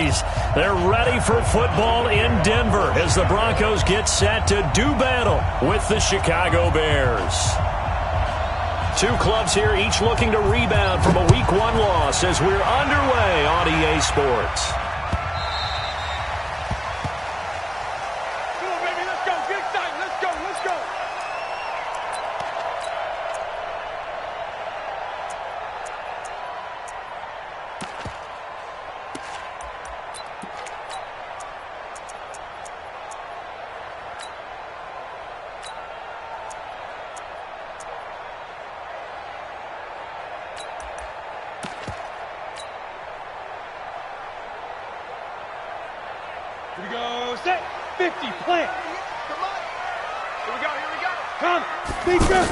Aggies. They're ready for football in Denver as the Broncos get set to do battle with the Chicago Bears. Two clubs here, each looking to rebound from a Week 1 loss as we're underway on EA Sports. Here we go, set, 50, plant. Come on. Here we go. Come, big grip.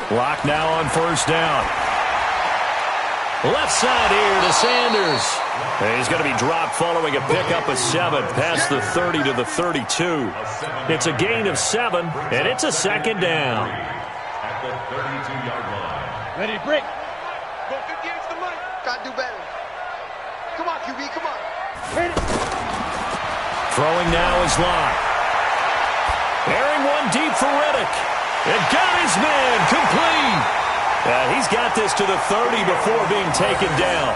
Block now on first down. Left side here to Sanders. He's going to be dropped following a pickup of 7 past the 30 to the 32. It's a gain of 7, and it's a second down. At the 32-yard line. Ready to break. Go 58's the money. Gotta do better. Come on, QB, come on. Hit it. Throwing now is Locke. Airing one deep for Riddick. And got his man complete. He's got this to the 30 before being taken down.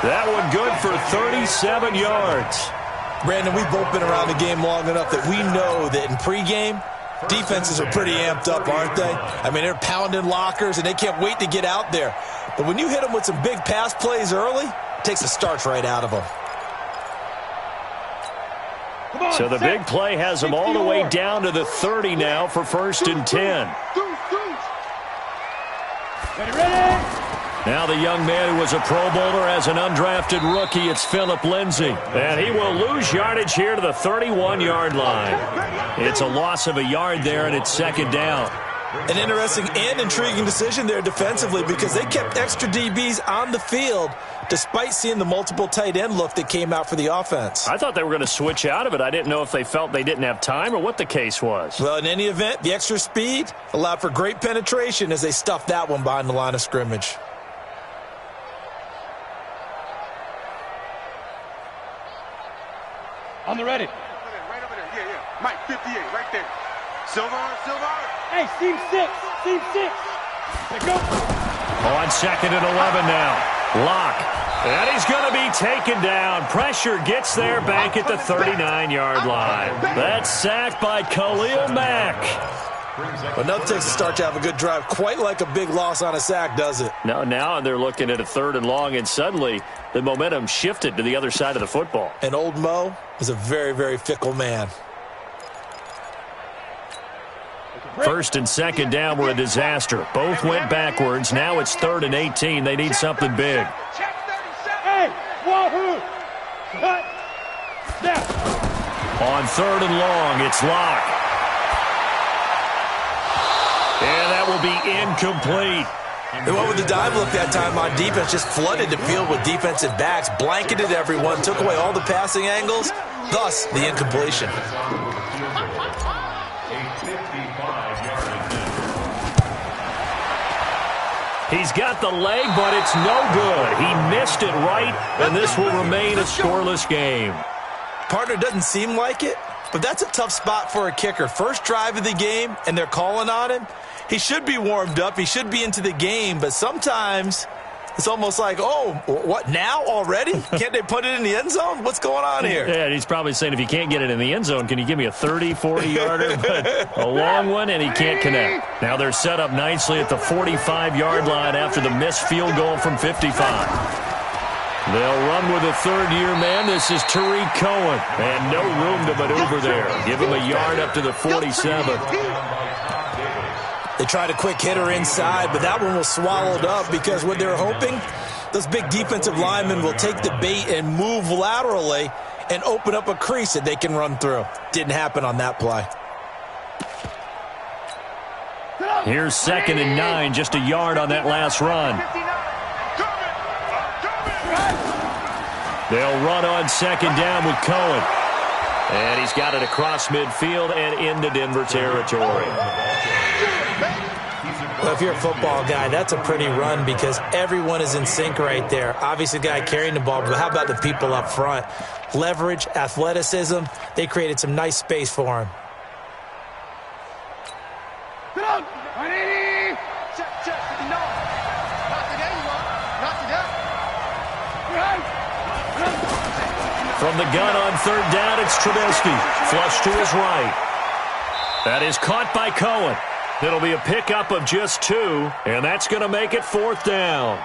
That one good for 37 yards. Brandon, we've both been around the game long enough that we know that in pregame, defenses are pretty amped up, aren't they? I mean, they're pounding lockers, and they can't wait to get out there. But when you hit them with some big pass plays early, it takes the starch right out of them. So the big play has them all the way down to the 30 now for 1st and 10. Ready. Now the young man who was a Pro Bowler as an undrafted rookie, it's Phillip Lindsay. And he will lose yardage here to the 31-yard line. It's a loss of a yard there, and it's second down. An interesting and intriguing decision there defensively because they kept extra DBs on the field despite seeing the multiple tight end look that came out for the offense. I thought they were going to switch out of it. I didn't know if they felt they didn't have time or what the case was. Well, in any event, the extra speed allowed for great penetration as they stuffed that one behind the line of scrimmage. On the ready. Right over there. Yeah. Mike, 58, right there. Silver. Hey, seam 6. There go. On 2nd and 11 now. Locke. And he's going to be taken down. Pressure gets there back at the 39-yard line. That's sacked by Khalil Mack. But nothing takes a start to have a good drive quite like a big loss on a sack, does it? No, now they're looking at a 3rd and long, and suddenly the momentum shifted to the other side of the football. And old Mo is a very, very fickle man. 1st and 2nd down were a disaster. Both went backwards. Now it's 3rd and 18. They need something big. Hey, wahoo! Cut. Snap. On 3rd and long, it's Locke. And that will be incomplete. They went with the dive look that time on defense, just flooded the field with defensive backs, blanketed everyone, took away all the passing angles, thus the incompletion. He's got the leg, but it's no good. He missed it right, and this will remain a scoreless game. Partner doesn't seem like it, but that's a tough spot for a kicker. First drive of the game, and they're calling on him. He should be warmed up. He should be into the game, but sometimes it's almost like, oh, what, now already? Can't they put it in the end zone? What's going on here? Yeah, he's probably saying, if you can't get it in the end zone, can you give me a 30, 40-yarder? But a long one, and he can't connect. Now they're set up nicely at the 45-yard line after the missed field goal from 55. They'll run with a 3rd-year man. This is Tariq Cohen, and no room to maneuver there. Give him a yard up to the 47. They tried a quick hitter inside, but that one was swallowed up because what they're hoping, those big defensive linemen will take the bait and move laterally and open up a crease that they can run through. Didn't happen on that play. Here's 2nd and 9, just a yard on that last run. They'll run on 2nd down with Cohen. And he's got it across midfield and into Denver territory. Well, if you're a football guy, that's a pretty run because everyone is in sync right there. Obviously, the guy carrying the ball, but how about the people up front? Leverage, athleticism, they created some nice space for him. Get on! Ready! Check. No. Not today, you want. Not today. From the gun on third down, it's Trubisky. Flush to his right. That is caught by Cohen. It'll be a pickup of just 2, and that's going to make it 4th down.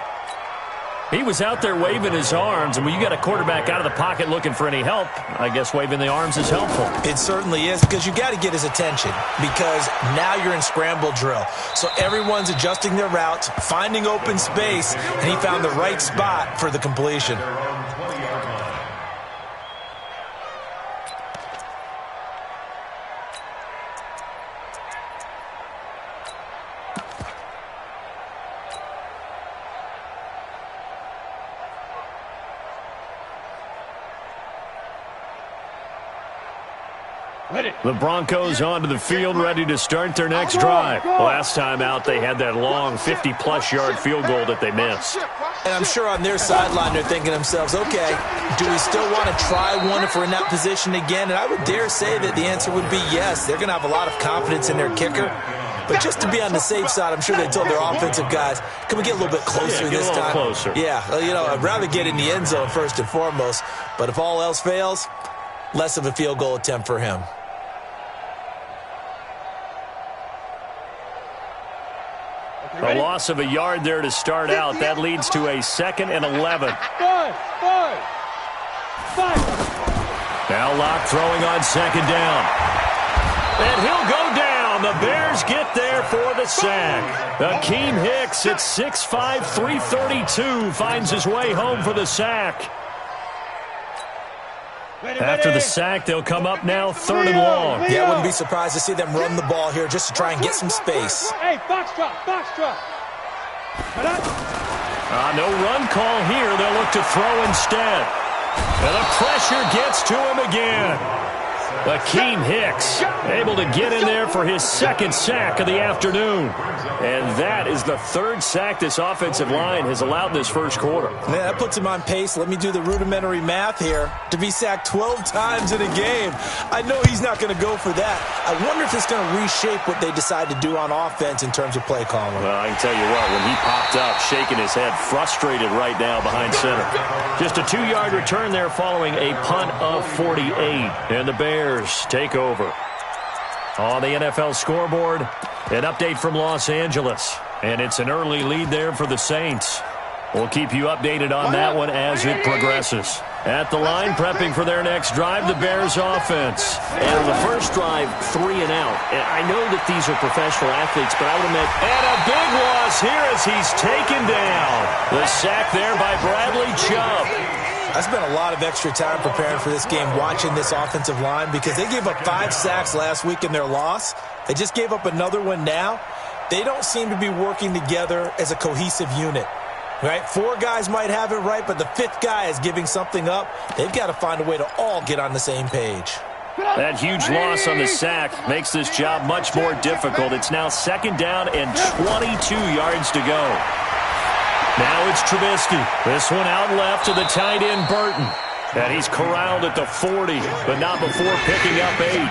He was out there waving his arms, and when you got a quarterback out of the pocket looking for any help, I guess waving the arms is helpful. It certainly is because you got to get his attention because now you're in scramble drill. So everyone's adjusting their routes, finding open space, and he found the right spot for the completion. The Broncos onto the field, ready to start their next drive. Last time out, they had that long 50-plus yard field goal that they missed. And I'm sure on their sideline, they're thinking to themselves, okay, do we still want to try one if we're in that position again? And I would dare say that the answer would be yes. They're going to have a lot of confidence in their kicker. But just to be on the safe side, I'm sure they told their offensive guys, can we get a little bit closer this time? Closer. Yeah, I'd rather get in the end zone first and foremost. But if all else fails, less of a field goal attempt for him. A loss of a yard there to start out. That leads to a 2nd and 11. Five. Now Locke throwing on 2nd down. And he'll go down. The Bears get there for the sack. Akeem Hicks at 6'5", 332 finds his way home for the sack. After the sack, they'll come up now 3rd and long. Yeah, I wouldn't be surprised to see them run the ball here just to try and get some space. Hey, box drop. No run call here. They'll look to throw instead. And the pressure gets to him again. Akeem Hicks able to get in there for his 2nd sack of the afternoon. And that is the 3rd sack this offensive line has allowed this first quarter. Man, that puts him on pace. Let me do the rudimentary math here. To be sacked 12 times in a game. I know he's not going to go for that. I wonder if it's going to reshape what they decide to do on offense in terms of play calling. Well, I can tell you what, when he popped up, shaking his head, frustrated right now behind center. Just a 2-yard return there following a punt of 48. And the Bears take over. On the NFL scoreboard, an update from Los Angeles. And it's an early lead there for the Saints. We'll keep you updated on that one as it progresses. At the line, prepping for their next drive, the Bears offense. And on the first drive, 3 and out. And I know that these are professional athletes, but I would admit, and a big loss here as he's taken down. The sack there by Bradley Chubb. I spent a lot of extra time preparing for this game watching this offensive line because they gave up 5 sacks last week in their loss. They just gave up another one now. They don't seem to be working together as a cohesive unit. Right? 4 guys might have it right, but the 5th guy is giving something up. They've got to find a way to all get on the same page. That huge loss on the sack makes this job much more difficult. It's now 2nd down and 22 yards to go. Now it's Trubisky. This one out left to the tight end, Burton. And he's corralled at the 40, but not before picking up 8.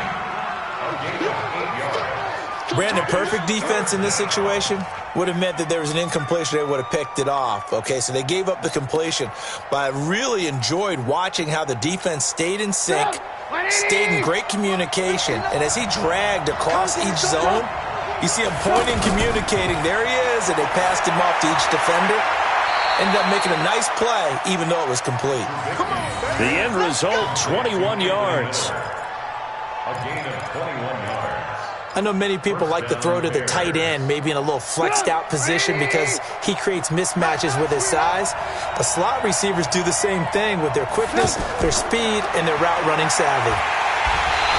Brandon, perfect defense in this situation would have meant that there was an incompletion. They would have picked it off. Okay, so they gave up the completion. But I really enjoyed watching how the defense stayed in sync, stayed in great communication. And as he dragged across each zone, you see him pointing, communicating. There he is, and they passed him off to each defender. Ended up making a nice play, even though it was complete. The end result, 21 yards. A gain of 21 yards. I know many people like to throw to the tight end, maybe in a little flexed out position because he creates mismatches with his size. The slot receivers do the same thing with their quickness, their speed, and their route running savvy.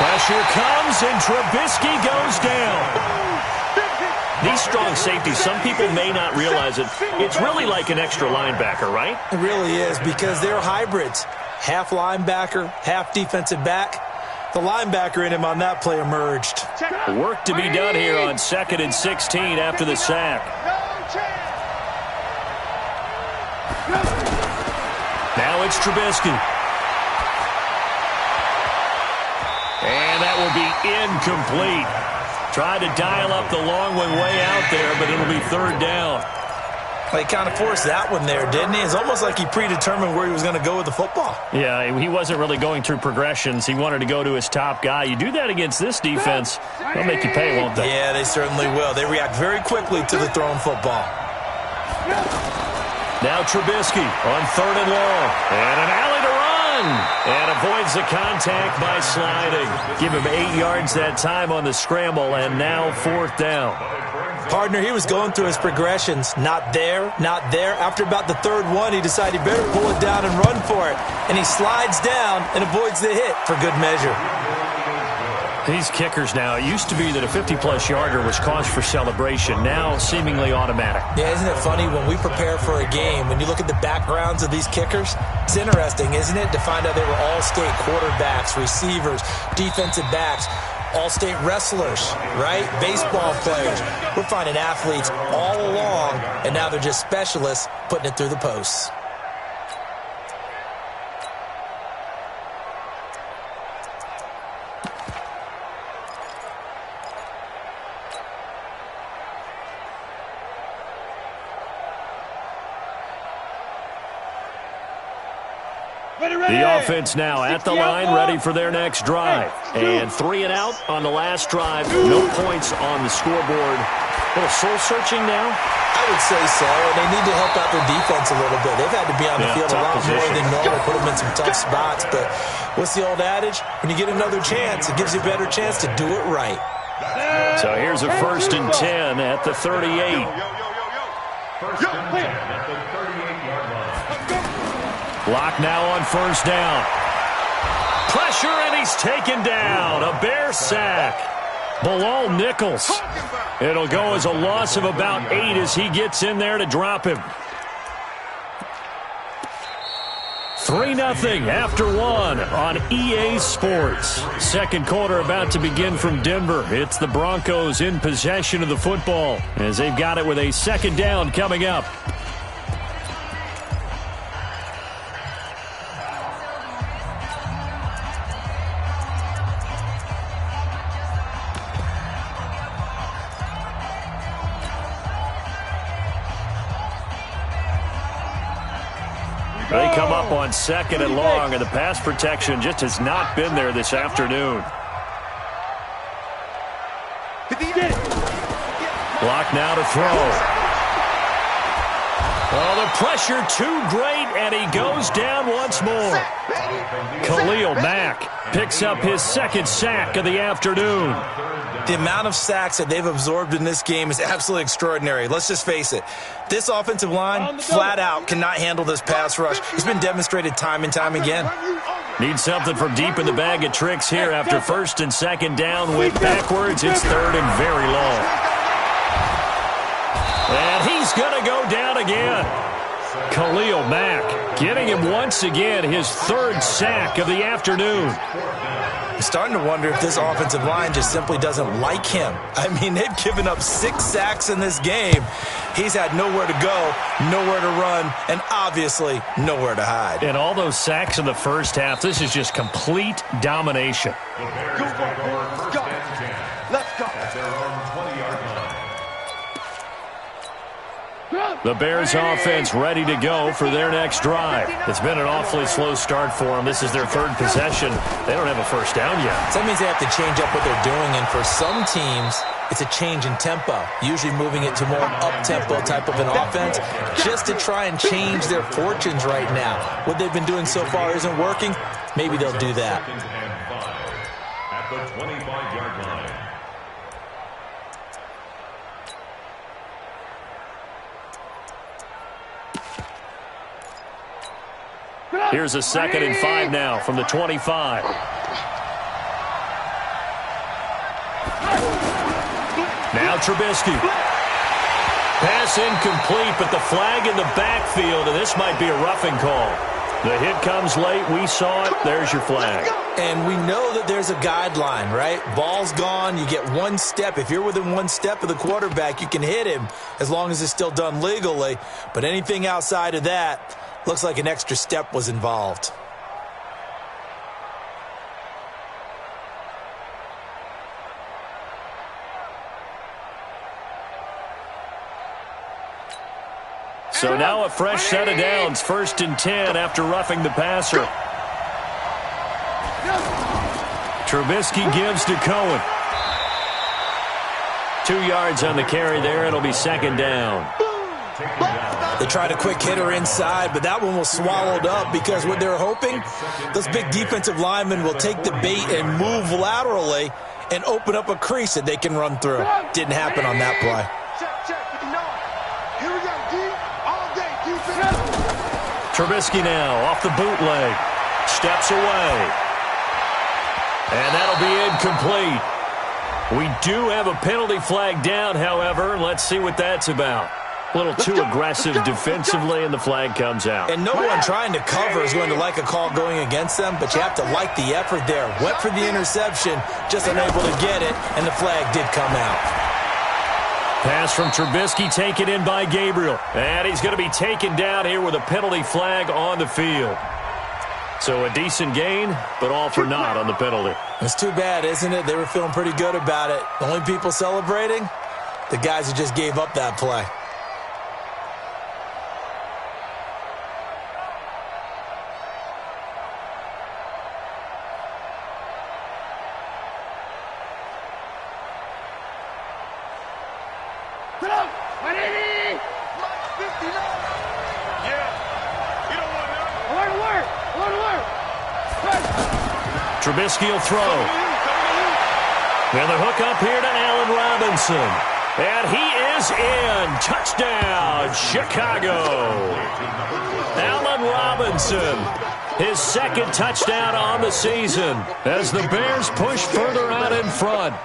Pressure comes, and Trubisky goes down. These strong safeties, some people may not realize it. It's really like an extra linebacker, right? It really is because they're hybrids. Half linebacker, half defensive back. The linebacker in him on that play emerged. Work to be done here on 2nd and 16 after the sack. Now it's Trubisky. And that will be incomplete. Tried to dial up the long one way out there, but it'll be 3rd down. He kind of forced that one there, didn't he? It's almost like he predetermined where he was going to go with the football. Yeah, he wasn't really going through progressions. He wanted to go to his top guy. You do that against this defense, they'll make you pay, won't they? Yeah, they certainly will. They react very quickly to the thrown football. Now Trubisky on 3rd and long. And an alley to run. And avoids the contact by sliding. Give him 8 yards that time on the scramble, and now 4th down. Partner, he was going through his progressions. Not there, not there. After about the 3rd one, he decided he better pull it down and run for it. And he slides down and avoids the hit for good measure. These kickers now, it used to be that a 50-plus yarder was cause for celebration. Now seemingly automatic. Yeah, isn't it funny when we prepare for a game, when you look at the backgrounds of these kickers, it's interesting, isn't it, to find out they were all-state quarterbacks, receivers, defensive backs, all-state wrestlers, right? Baseball players. We're finding athletes all along, and now they're just specialists putting it through the posts. The offense now at the line, ready for their next drive. And 3 and out on the last drive. No points on the scoreboard. A little soul-searching now? I would say so, and they need to help out their defense a little bit. They've had to be on the field a lot more than normal, put them in some tough spots. But what's the old adage? When you get another chance, it gives you a better chance to do it right. So here's a 1st and 10 at the 38. First and 10 at the 38-yard line. Lock now on 1st down. Pressure, and he's taken down. A Bear sack. Bilal Nichols. It'll go as a loss of about 8 as he gets in there to drop him. 3-0 after 1 on EA Sports. 2nd quarter about to begin from Denver. It's the Broncos in possession of the football as they've got it with a 2nd down coming up. They come up on 2nd and long, and the pass protection just has not been there this afternoon. Block now to throw. Oh, the pressure too great, and he goes down once more. Khalil Mack picks up his 2nd sack of the afternoon. The amount of sacks that they've absorbed in this game is absolutely extraordinary. Let's just face it. This offensive line, flat out, cannot handle this pass rush. It's been demonstrated time and time again. Need something from deep in the bag of tricks here after 1st and 2nd down. Went backwards. It's 3rd and very long. And he's going to go down again. Khalil Mack getting him once again his 3rd sack of the afternoon. I'm starting to wonder if this offensive line just simply doesn't like him. I mean, they've given up 6 sacks in this game. He's had nowhere to go, nowhere to run, and obviously nowhere to hide. And all those sacks in the first half, this is just complete domination. Let's go. At their own 20-yard line. The Bears offense ready to go for their next drive. It's been an awfully slow start for them. This is their 3rd possession. They don't have a 1st down yet. So that means they have to change up what they're doing, and for some teams, it's a change in tempo, usually moving it to more up-tempo type of an offense just to try and change their fortunes right now. What they've been doing so far isn't working. Maybe they'll do that. 2nd and 5 at the 25-yard line. Here's a 2nd and 5 now from the 25. Now Trubisky. Pass incomplete, but the flag in the backfield, and this might be a roughing call. The hit comes late. We saw it. There's your flag. And we know that there's a guideline, right? Ball's gone. You get one step. If you're within one step of the quarterback, you can hit him as long as it's still done legally. But anything outside of that looks like an extra step was involved. So now a fresh set of downs, 1st and 10 after roughing the passer. Trubisky gives to Cohen. 2 yards on the carry there. It'll be 2nd down. They tried a quick hitter inside, but that one was swallowed up because what they're hoping, those big defensive linemen will take the bait and move laterally and open up a crease that they can run through. Didn't happen on that play. Trubisky now off the bootleg. Steps away. And that'll be incomplete. We do have a penalty flag down, however. Let's see what that's about. A little too aggressive defensively, and the flag comes out. And no one trying to cover is going to like a call going against them, but you have to like the effort there. Went for the interception, just unable to get it, and the flag did come out. Pass from Trubisky taken in by Gabriel. And he's going to be taken down here with a penalty flag on the field. So a decent gain, but all for naught on the penalty. It's too bad, isn't it? They were feeling pretty good about it. The only people celebrating, the guys who just gave up that play. Trubisky will throw. And the hook up here to Allen Robinson. And he is in. Touchdown, Chicago. Allen Robinson, his 2nd touchdown on the season as the Bears push further out in front.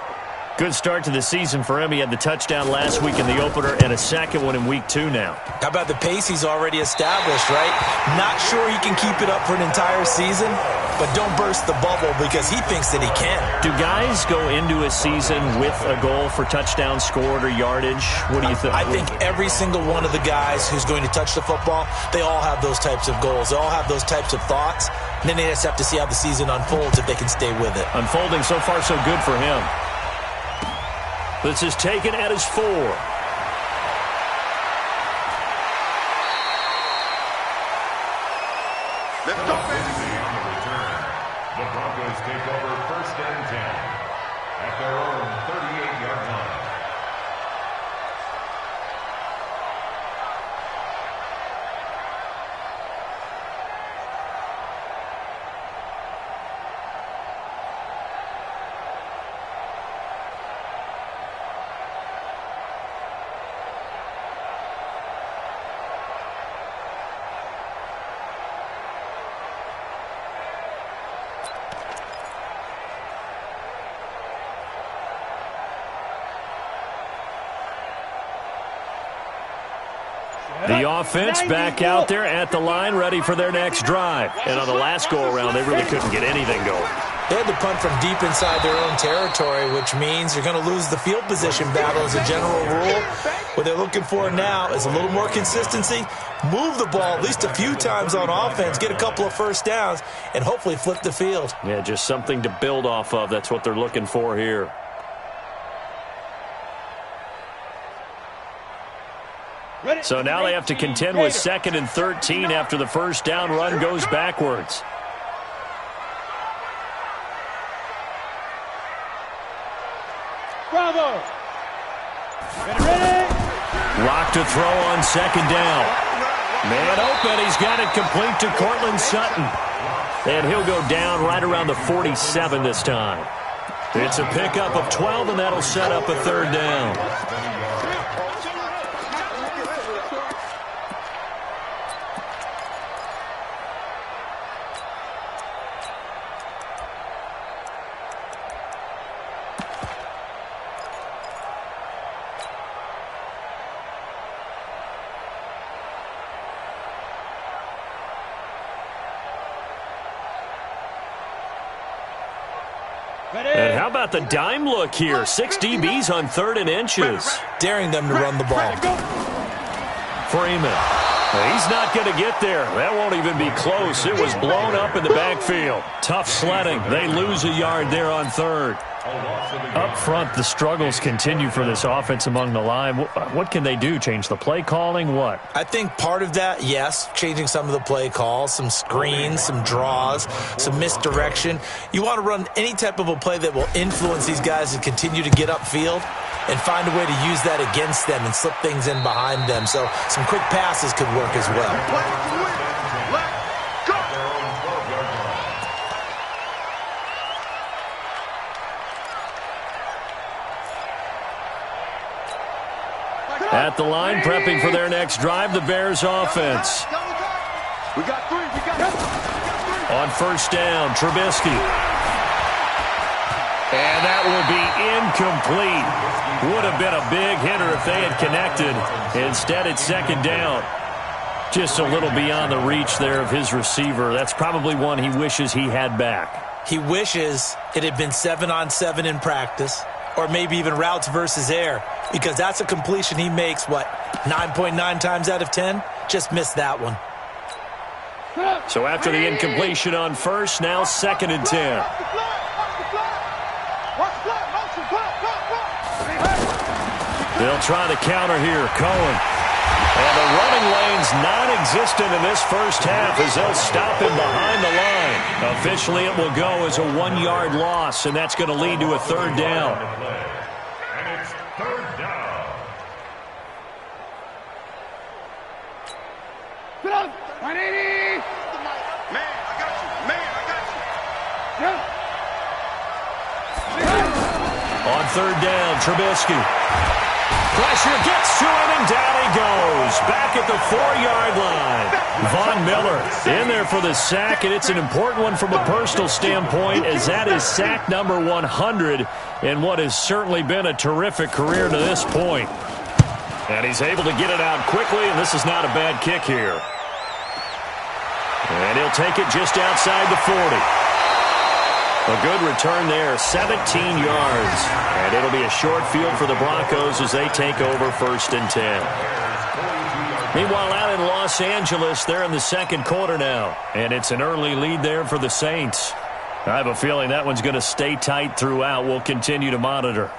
Good start to the season for him. He had the touchdown last week in the opener and a 2nd one in week 2 now. How about the pace he's already established, right? Not sure he can keep it up for an entire season, but don't burst the bubble because he thinks that he can. Do guys go into a season with a goal for touchdown scored or yardage? What do you think? I think every single one of the guys who's going to touch the football, they all have those types of goals. They all have those types of thoughts. And then they just have to see how the season unfolds if they can stay with it. Unfolding so far so good for him. This is taken at his 4. The Broncos take over 1st and 10 at their own 38-yard line. The offense back out there at the line, ready for their next drive. And on the last go-around, they really couldn't get anything going. They had to punt from deep inside their own territory, which means you're going to lose the field position battle as a general rule. What they're looking for now is a little more consistency, move the ball at least a few times on offense, get a couple of 1st downs, and hopefully flip the field. Yeah, just something to build off of. That's what they're looking for here. So now they have to contend with 2nd and 13 after the 1st down run goes backwards. Bravo. Ready. Rock to throw on 2nd down. Man open. He's got it complete to Cortland Sutton. And he'll go down right around the 47 this time. It's a pickup of 12, and that'll set up a 3rd down. And how about the dime look here? 6 DBs on 3rd and inches. Daring them to run the ball. Freeman. He's not going to get there. That won't even be close. It was blown up in the backfield. Tough sledding. They lose a yard there on 3rd. Up front, the struggles continue for this offense among the line. What can they do? Change the play calling? What? I think part of that, yes, changing some of the play calls, some screens, some draws, some misdirection. You want to run any type of a play that will influence these guys to continue to get upfield and find a way to use that against them and slip things in behind them. So some quick passes could work as well. At the line, prepping for their next drive, the Bears offense. We got 3. We got 3. On 1st down, Trubisky. And that will be incomplete. Would have been a big hitter if they had connected. Instead, it's 2nd down. Just a little beyond the reach there of his receiver. That's probably one he wishes he had back. He wishes it had been 7-on-7 in practice, or maybe even routes versus air, because that's a completion he makes, 9.9 times out of 10? Just missed that one. So after the incompletion on 1st, now 2nd and 10. They'll try the counter here. Cohen. And the running lane's non-existent in this first half as they'll stop him behind the line. Officially, it will go as a 1-yard loss, and that's going to lead to a 3rd down. And it's 3rd down. Sit up. 180. Man, I got you. Man, I got you. On 3rd down, Trubisky. Pressure gets to him, and down he goes. Back at the 4-yard line. Von Miller in there for the sack, and it's an important one from a personal standpoint, as that is sack number 100 in what has certainly been a terrific career to this point. And he's able to get it out quickly, and this is not a bad kick here. And he'll take it just outside the 40. A good return there, 17 yards. And it'll be a short field for the Broncos as they take over 1st and 10. Meanwhile, out in Los Angeles, they're in the 2nd quarter now. And it's an early lead there for the Saints. I have a feeling that one's going to stay tight throughout. We'll continue to monitor.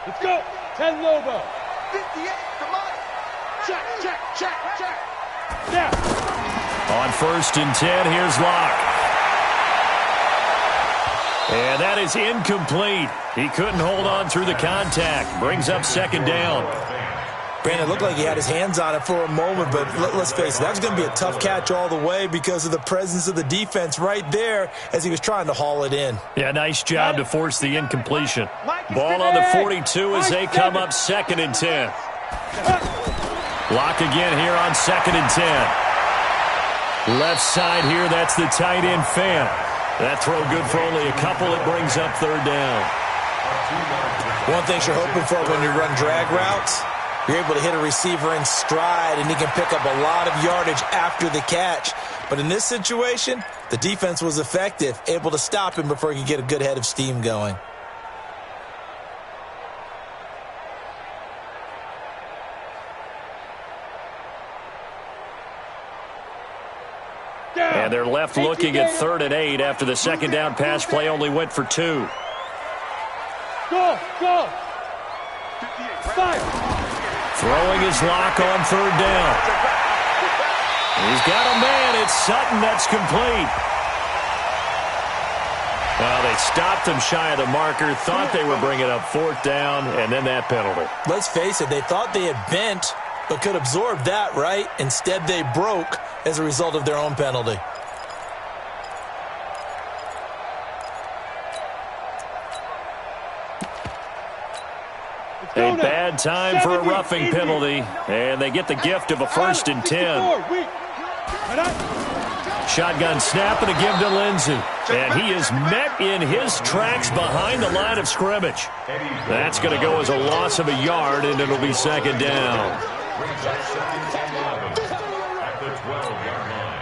Let's go. 10 Lobo. 58. Come on. Check, check, check, check. Yeah. On 1st and 10, here's Locke. And that is incomplete. He couldn't hold on through the contact. Brings up 2nd down. Brandon, it looked like he had his hands on it for a moment, but let's face it, that was going to be a tough catch all the way because of the presence of the defense right there as he was trying to haul it in. Yeah, nice job to force the incompletion. Ball on the 42 as they come up 2nd and 10. Lock again here on 2nd and 10. Left side here, that's the tight end Fant. That throw good for only a couple. It brings up 3rd down. One thing you're hoping for when you run drag routes, you're able to hit a receiver in stride, and he can pick up a lot of yardage after the catch. But in this situation, the defense was effective, able to stop him before he could get a good head of steam going. And they're left looking at 3rd and 8 after the 2nd down pass play only went for 2. Go, go. 5. Throwing his Lock on 3rd down. He's got a man. It's Sutton. That's complete. Well, they stopped him shy of the marker, thought they were bringing up 4th down, and then that penalty. Let's face it, they thought they had bent, but could absorb that, right? Instead, they broke as a result of their own penalty. A bad time for a roughing penalty, and they get the gift of a 1st and 10. Shotgun snap and a give to Lindsey. And he is met in his tracks behind the line of scrimmage. That's going to go as a loss of a yard, and it'll be 2nd down. At the 12-yard line.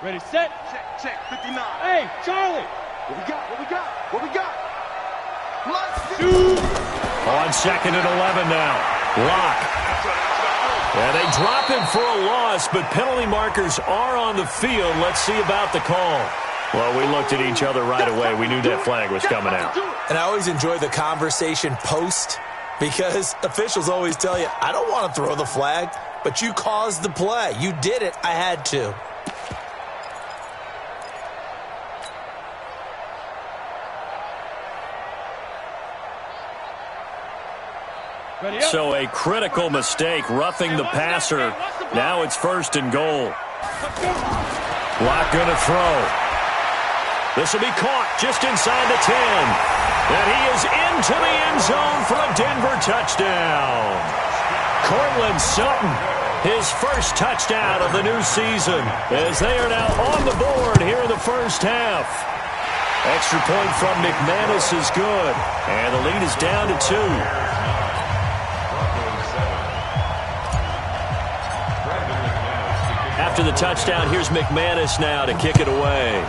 Ready, set. Check, 59. Hey, Charlie. What we got? What we got? What we got? Shoot. On 2nd and 11 now. Lock. Yeah, they drop him for a loss, but penalty markers are on the field. Let's see about the call. Well, we looked at each other right away. We knew that flag was coming out. And I always enjoy the conversation post because officials always tell you, I don't want to throw the flag, but you caused the play. You did it. I had to. So a critical mistake, roughing the passer. Now it's 1st and goal. Lock going to throw. This will be caught just inside the 10. And he is into the end zone for a Denver touchdown. Cortland Sutton, his first touchdown of the new season, as they are now on the board here in the first half. Extra point from McManus is good, and the lead is down to 2. After the touchdown, here's McManus now to kick it away.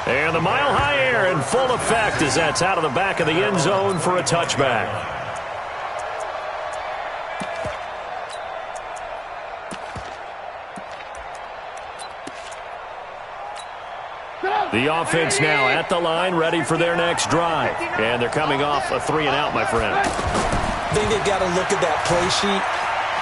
And the mile-high air in full effect as that's out of the back of the end zone for a touchback. The offense now at the line, ready for their next drive. And they're coming off a 3-and-out, my friend. I think they've got to look at that play sheet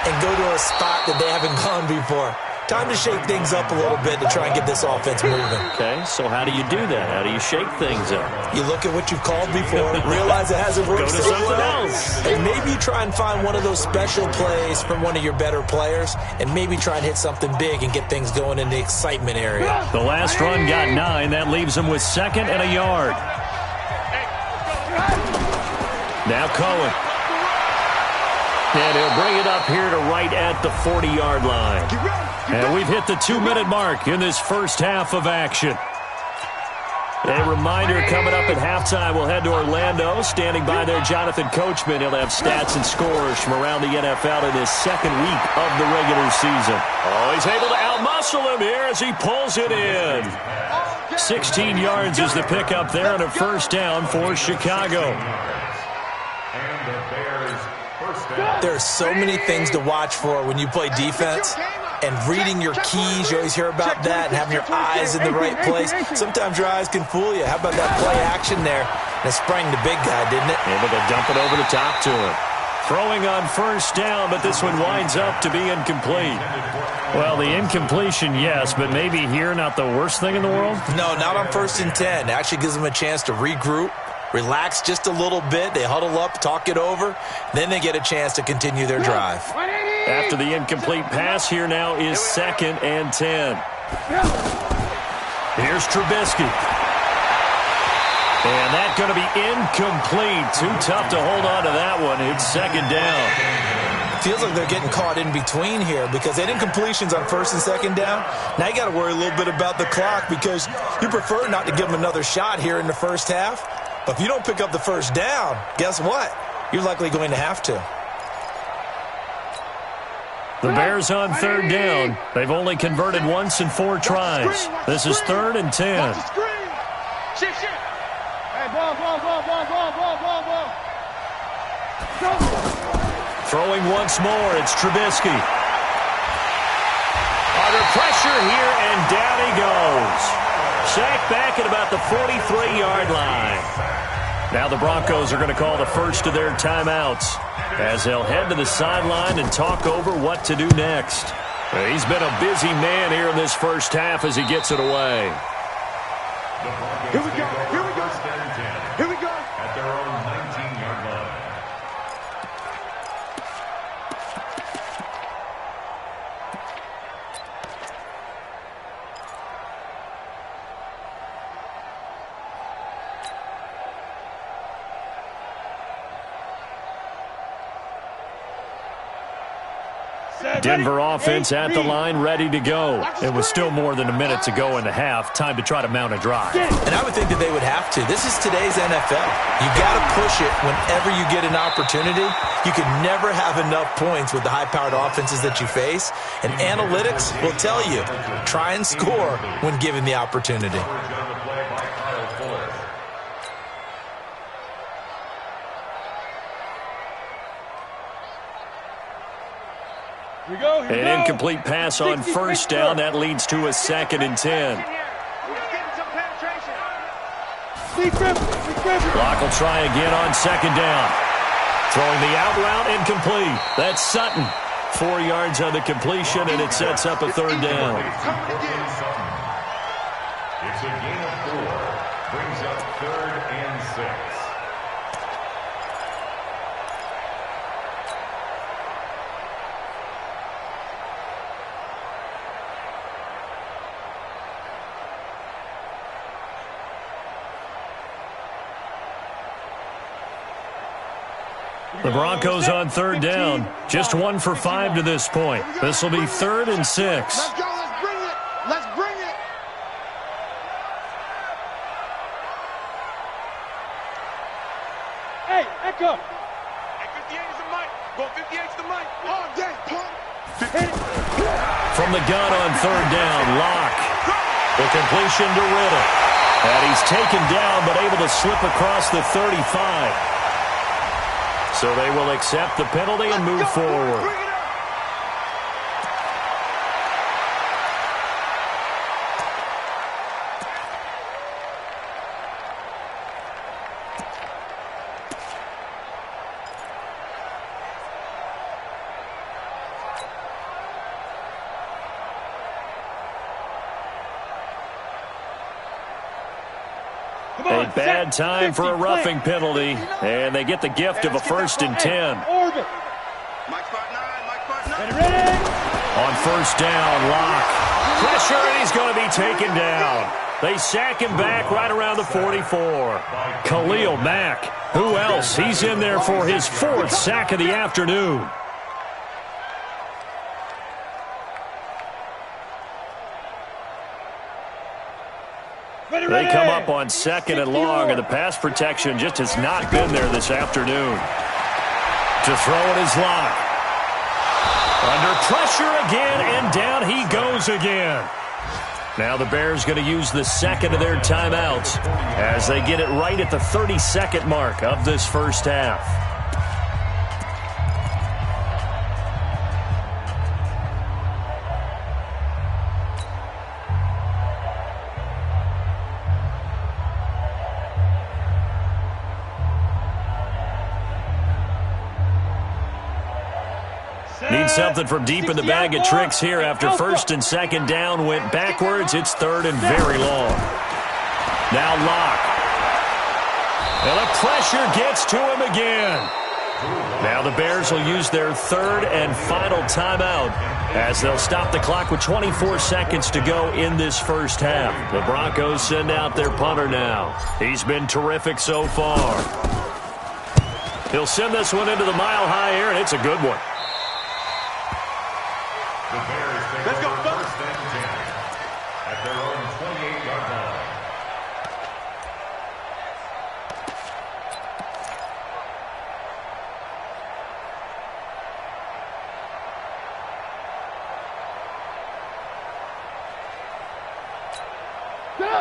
and go to a spot that they haven't gone before. Time to shake things up a little bit to try and get this offense moving. Okay, so how do you do that? How do you shake things up? You look at what you've called before, realize it hasn't worked. Go to someone else. And maybe you try and find one of those special plays from one of your better players, and maybe try and hit something big and get things going in the excitement area. The last run got 9. That leaves them with 2nd and a yard. Now Cohen. And he'll bring it up here to right at the 40-yard line. And we've hit the 2-minute mark in this first half of action. A reminder, coming up at halftime, we'll head to Orlando. Standing by there, Jonathan Coachman. He'll have stats and scores from around the NFL in his 2nd week of the regular season. Oh, he's able to outmuscle him here as he pulls it in. 16 yards is the pickup there and a first down for Chicago. And the Bears first down. There are so many things to watch for when you play defense. And reading your keys, you always hear about that, and having your eyes in the right place. Sometimes your eyes can fool you. How about that play action there? And it sprang the big guy, didn't it? Able to dump it over the top to him. Throwing on first down, but this one winds up to be incomplete. Well, the incompletion, yes, but maybe here not the worst thing in the world? No, not on 1st and 10. It actually gives them a chance to regroup, relax just a little bit. They huddle up, talk it over. Then they get a chance to continue their drive. After the incomplete pass, here now is 2nd and 10. Here's Trubisky. And that's going to be incomplete. Too tough to hold on to that one. It's 2nd down. Feels like they're getting caught in between here because they had incompletions on 1st and 2nd down. Now you got to worry a little bit about the clock because you prefer not to give them another shot here in the first half. But if you don't pick up the first down, guess what? You're likely going to have to. The Bears on 3rd down. They've only converted once in 4 tries. This is 3rd and 10. Throwing once more, it's Trubisky. Under pressure here, and down he goes. Sacked back at about the 43-yard line. Now the Broncos are going to call the first of their timeouts as they'll head to the sideline and talk over what to do next. He's been a busy man here in this first half as he gets it away. Here we go. Here we go. Here we go. At their own 19-yard line. Set. Denver offense at the line, ready to go. It was still more than a minute to go in the half. Time to try to mount a drive. And I would think that they would have to. This is today's NFL. You got to push it whenever you get an opportunity. You can never have enough points with the high-powered offenses that you face. And analytics will tell you, try and score when given the opportunity. An incomplete pass on first down. That leads to a 2nd and 10. Block will try again on 2nd down. Throwing the out route, incomplete. That's Sutton. 4 yards on the completion, and it sets up a 3rd down. It's a gain of 4. Brings up 3rd and 6. The Broncos on 3rd down. Just 1 for 5 to this point. This will be 3rd and 6. Let's go. Let's bring it. Let's bring it. Hey, Echo. Hey, 58 is the mic. Go 58 is the mic. All day, punk. From the gun on 3rd down, Locke. The completion to Riddle. And he's taken down but able to slip across the 35. So they will accept the penalty and move forward. A bad time for a roughing penalty, and they get the gift of a 1st and 10. On 1st down, Locke. Pressure, and he's going to be taken down. They sack him back right around the 44. Khalil Mack. Who else? He's in there for his 4th sack of the afternoon. They come up on 2nd and long, and the pass protection just has not been there this afternoon. To throw it is Locke. Under pressure again, and down he goes again. Now the Bears going to use the 2nd of their timeouts as they get it right at the 32nd mark of this first half. Need something from deep in the bag of tricks here after 1st and 2nd down went backwards. It's 3rd and very long. Now Locke. And the pressure gets to him again. Now the Bears will use their 3rd and final timeout as they'll stop the clock with 24 seconds to go in this first half. The Broncos send out their punter now. He's been terrific so far. He'll send this one into the mile-high air, and it's a good one. The Bears take over 1st and 10 at their own 28-yard line.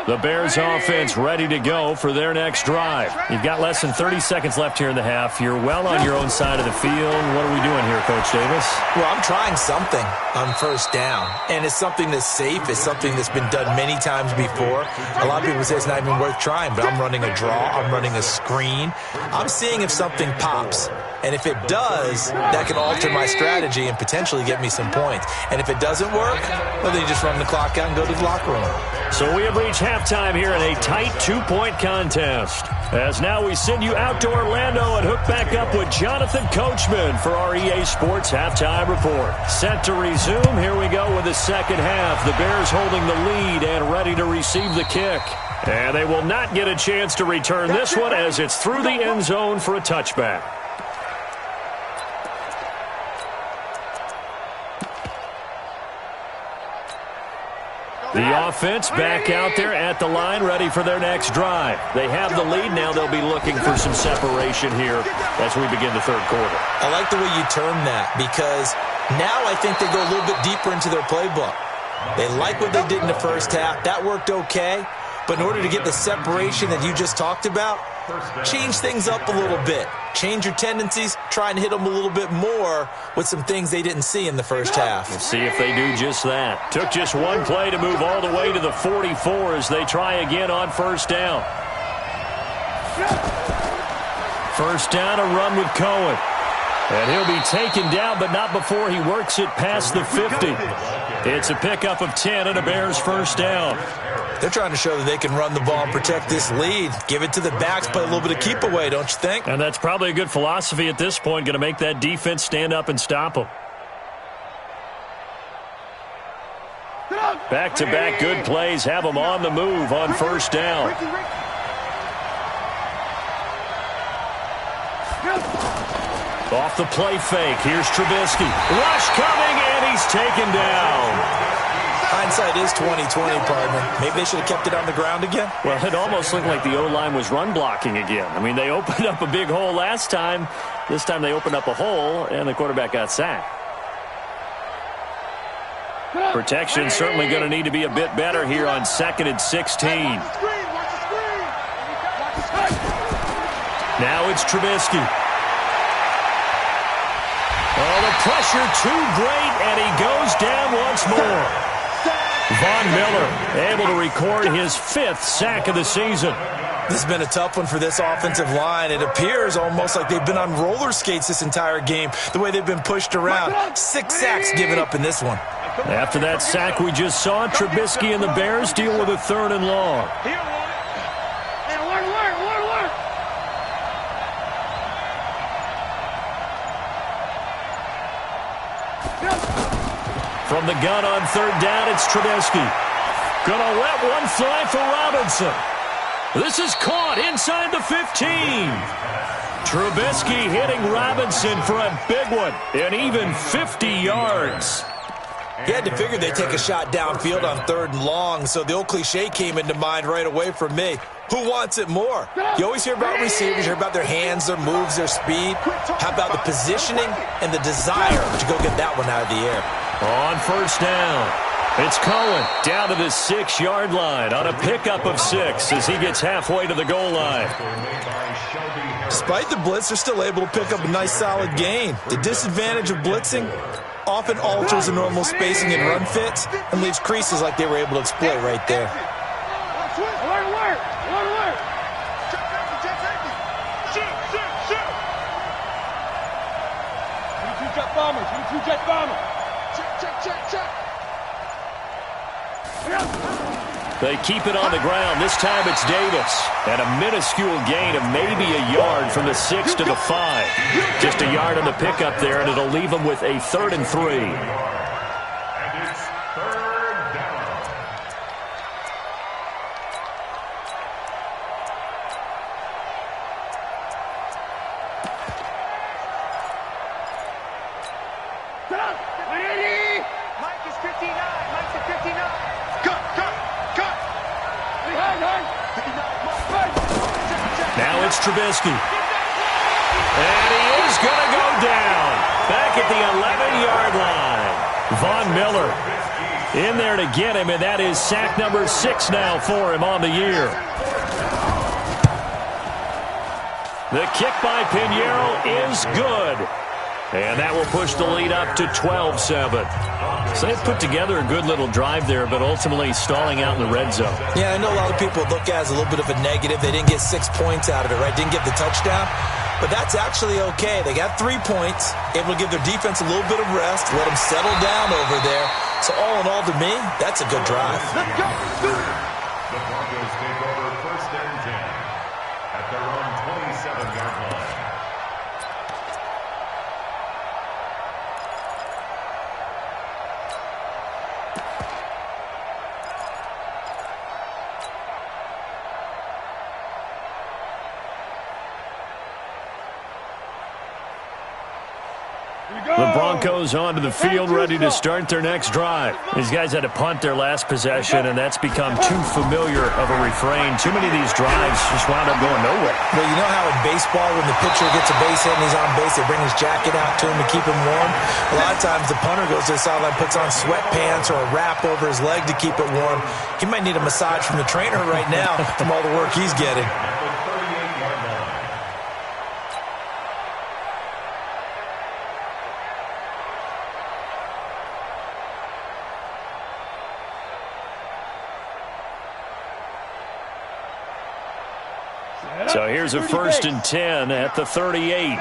The Bears offense ready to go for their next drive. You've got less than 30 seconds left here in the half. You're well on your own side of the field. What are we doing here, Coach Davis? Well, I'm trying something on 1st down, and it's something that's safe. It's something that's been done many times before. A lot of people say it's not even worth trying, but I'm running a draw. I'm running a screen. I'm seeing if something pops, and if it does, that can alter my strategy and potentially get me some points. And if it doesn't work, well, then you just run the clock out and go to the locker room. So we have reached halftime here in a tight 2-point contest. As now we send you out to Orlando and hook back up with Jonathan Coachman for our EA Sports Halftime Report. Set to resume. Here we go with the second half. The Bears holding the lead and ready to receive the kick. And they will not get a chance to return this one as it's through the end zone for a touchback. The offense back out there at the line, ready for their next drive. They have the lead. Now they'll be looking for some separation here as we begin the third quarter. I like the way you term that, because now I think they go a little bit deeper into their playbook. They like what they did in the first half. That worked okay. But in order to get the separation that you just talked about, change things up a little bit. Change your tendencies, try and hit them a little bit more with some things they didn't see in the first half. We'll see if they do just that. Took just one play to move all the way to the 44 as they try again on first down. First down, a run with Cohen. And he'll be taken down, but not before he works it past the 50. It's a pickup of 10 and a Bears first down. They're trying to show that they can run the ball and protect this lead. Give it to the backs, play a little bit of keep away, don't you think? And that's probably a good philosophy at this point, going to make that defense stand up and stop them. Back-to-back good plays have them on the move on first down. Off the play fake. Here's Trubisky. Rush coming, and he's taken down. Hindsight is 20/20, partner. Maybe they should have kept it on the ground again. Well, it almost looked like the O-line was run blocking again. I mean, they opened up a big hole last time. This time they opened up a hole, and the quarterback got sacked. Protection certainly going to need to be a bit better here on 2nd and 16. Now it's Trubisky. Oh, the pressure too great, and he goes down once more. Von Miller able to record his 5th sack of the season. This has been a tough one for this offensive line. It appears almost like they've been on roller skates this entire game, the way they've been pushed around. 6 sacks given up in this one. After that sack we just saw, Trubisky and the Bears deal with a 3rd and long. From the gun on 3rd down, it's Trubisky. Gonna let one fly for Robinson. This is caught inside the 15. Trubisky hitting Robinson for a big one, and even 50 yards. You had to figure they'd take a shot downfield on 3rd and long, so the old cliche came into mind right away for me. Who wants it more? You always hear about receivers, you hear about their hands, their moves, their speed. How about the positioning and the desire to go get that one out of the air? On first down, it's Cohen down to the 6-yard line on a pickup of 6 as he gets halfway to the goal line. Despite the blitz, they're still able to pick up a nice solid gain. The disadvantage of blitzing often alters the normal spacing and run fits and leaves creases like they were able to exploit right there. They keep it on the ground. This time it's Davis. And a minuscule gain of maybe a yard from the 6 to the 5. Just a yard on the pickup there, and it'll leave them with a 3rd and 3. And it's 3rd down. Mike is 59. Mike's at 59. Now it's Trubisky. And he is going to go down. Back at the 11-yard line. Von Miller in there to get him, and that is sack number 6 now for him on the year. The kick by Pinheiro is good. And that will push the lead up to 12-7. So they've put together a good little drive there, but ultimately stalling out in the red zone. Yeah, I know a lot of people look at it as a little bit of a negative. They didn't get 6 points out of it, right? Didn't get the touchdown. But that's actually okay. They got 3 points, able to give their defense a little bit of rest, let them settle down over there. So all in all, to me, that's a good drive. The Broncos take over 1st and 10 at their own 27-yard line. The Broncos onto the field ready to start their next drive. These guys had to punt their last possession, and that's become too familiar of a refrain. Too many of these drives just wound up going nowhere. Well, you know how in baseball when the pitcher gets a base hit and he's on base, they bring his jacket out to him to keep him warm? A lot of times the punter goes to the sideline, puts on sweatpants or a wrap over his leg to keep it warm. He might need a massage from the trainer right now from all the work he's getting. So here's a 1st and 10 at the 38.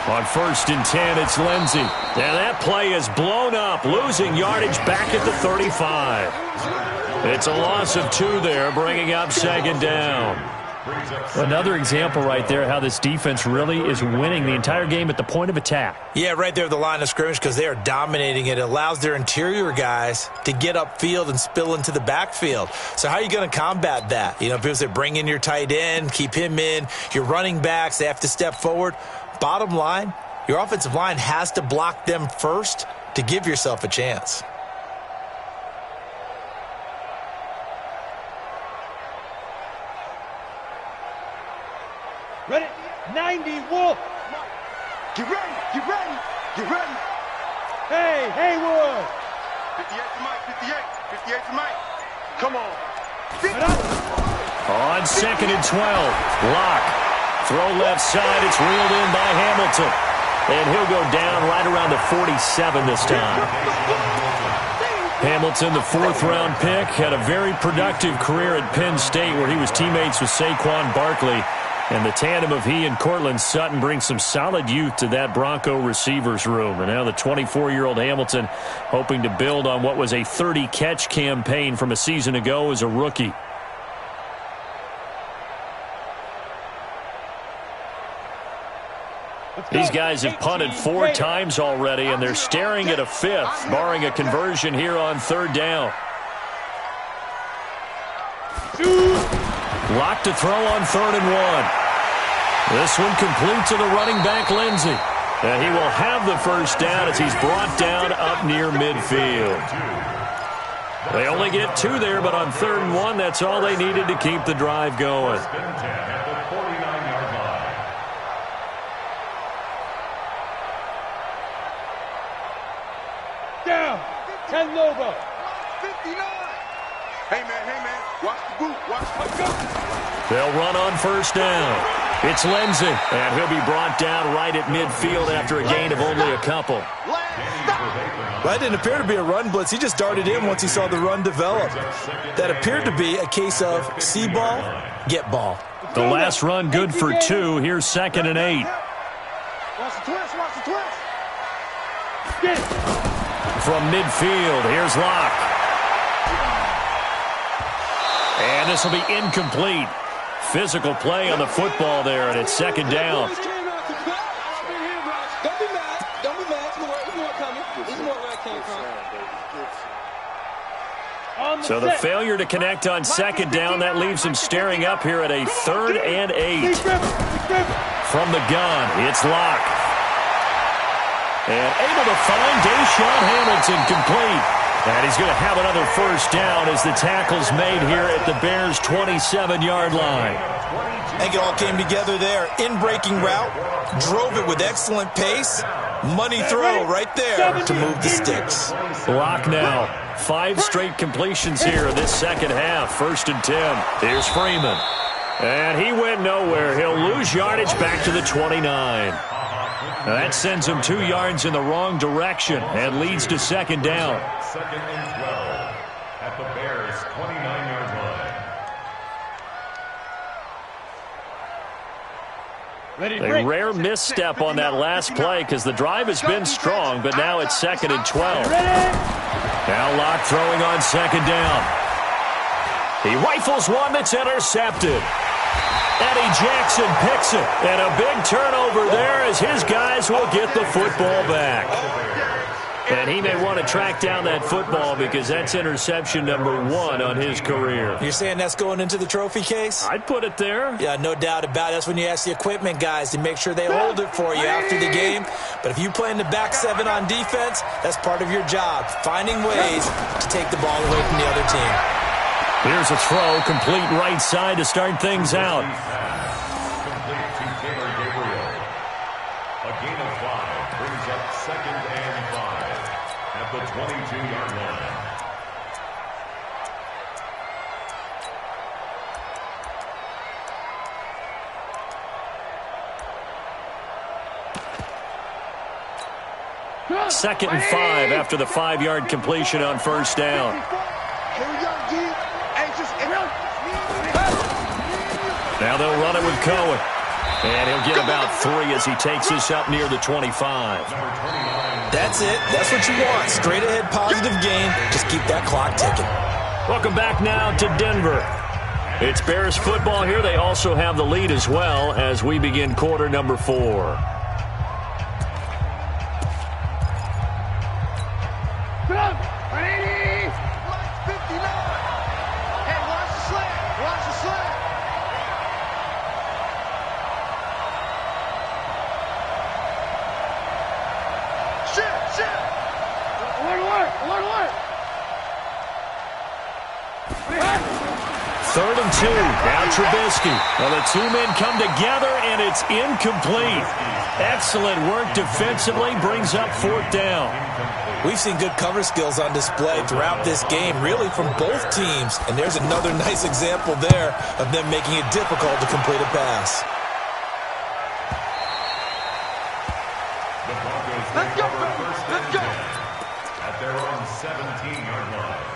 On 1st and 10, it's Lindsey. And that play is blown up, losing yardage back at the 35. It's a loss of 2 there, bringing up 2nd down. Another example right there how this defense really is winning the entire game at the point of attack. Yeah, right there at the line of scrimmage because they are dominating it. It allows their interior guys to get upfield and spill into the backfield. So how are you going to combat that? You know, people say bring in your tight end, keep him in. Your running backs, they have to step forward. Bottom line, your offensive line has to block them first to give yourself a chance. Ready? 90, Wolf. Get ready, get ready, get ready. Hey, Haywood. 58 to Mike, 58 to Mike. Come on. On 2nd and 12, Locke. Throw left side, it's reeled in by Hamilton. And he'll go down right around the 47 this time. Hamilton, the 4th-round pick, had a very productive career at Penn State where he was teammates with Saquon Barkley. And the tandem of he and Cortland Sutton brings some solid youth to that Bronco receivers room. And now the 24-year-old Hamilton hoping to build on what was a 30-catch campaign from a season ago as a rookie. These guys have punted 4 times already, and they're staring at a 5th, barring a conversion here on 3rd down. Locked to throw on 3rd and 1. This one complete to the running back, Lindsey. And he will have the 1st down as he's brought down up near midfield. They only get 2 there, but on 3rd and 1, that's all they needed to keep the drive going. Down. 10 Lobo. 59. Hey, man. Watch the boot. Watch the boot. They'll run on 1st down. It's Lindsey, and he'll be brought down right at midfield after a gain of only a couple. That didn't appear to be a run blitz. He just darted in once he saw the run develop. That appeared to be a case of see ball, get ball. The last run good for 2. Here's 2nd and 8. Watch the twist. Watch the twist. Get it. From midfield, here's Locke. And this will be incomplete. Physical play on the football there, and it's 2nd down. Don't be mad. Don't be mad. There's more coming. There's more where it came from. So the failure to connect on 2nd down, that leaves him staring up here at a 3rd and 8. From the gun, it's Locke. And able to find Deshaun Hamilton complete. And he's going to have another 1st down as the tackle's made here at the Bears' 27-yard line. I think it all came together there. In-breaking route, drove it with excellent pace. Money throw right there to move the sticks. Locke now. 5 straight completions here in this 2nd half. 1st and 10. Here's Freeman. And he went nowhere. He'll lose yardage back to the 29. Now that sends him 2 yards in the wrong direction and leads to 2nd down. 2nd and 12 at the Bears' 29-yard line. A rare misstep on that last play because the drive has been strong, but now it's 2nd and 12. Now Locke throwing on 2nd down. He rifles one that's intercepted. Eddie Jackson picks it, and a big turnover there as his guys will get the football back. And he may want to track down that football because that's interception number 1 on his career. You're saying that's going into the trophy case? I'd put it there. Yeah, no doubt about it. That's when you ask the equipment guys to make sure they hold it for you after the game. But if you play in the back 7 on defense, that's part of your job, finding ways to take the ball away from the other team. Here's a throw, complete right side to start things out. Complete to Taylor Gabriel. A gain of 5 brings up 2nd and 5 at the 22-yard line. Second and 5 after the 5-yard completion on first down. Here we go, G. Anxious. Now they'll run it with Cohen. And he'll get about 3 as he takes this up near the 25. That's it. That's what you want. Straight ahead positive gain. Just keep that clock ticking. Welcome back now to Denver. It's Bears football here. They also have the lead as well as we begin quarter number 4. Third and 2. Now Trubisky. Well, the 2 men come together, and it's incomplete. Excellent work defensively. Brings up 4th down. We've seen good cover skills on display throughout this game, really from both teams. And there's another nice example there of them making it difficult to complete a pass. Let's go, let's go. At their own 17-yard line.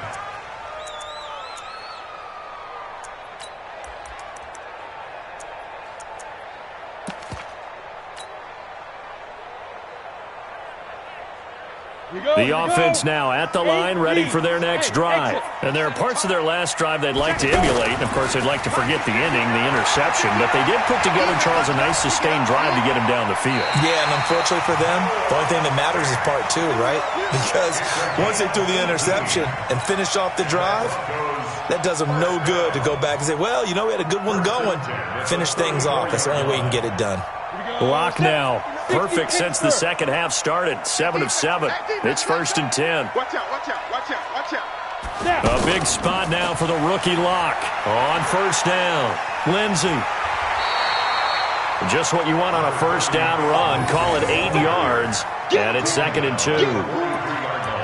The offense now at the line, ready for their next drive. And there are parts of their last drive they'd like to emulate. And, of course, they'd like to forget the ending, the interception. But they did put together, Charles, a nice sustained drive to get him down the field. Yeah, and unfortunately for them, the only thing that matters is part 2, right? Because once they threw the interception and finished off the drive, that does them no good to go back and say, well, you know, we had a good one going. Finish things off. That's the only way you can get it done. Block now. Perfect since the second half started. 7 of 7. It's 1st and 10. Watch out, watch out, watch out, watch out. A big spot now for the rookie lock. On first down, Lindsey. Just what you want on a first down run. Call it 8 yards. And it's 2nd and 2.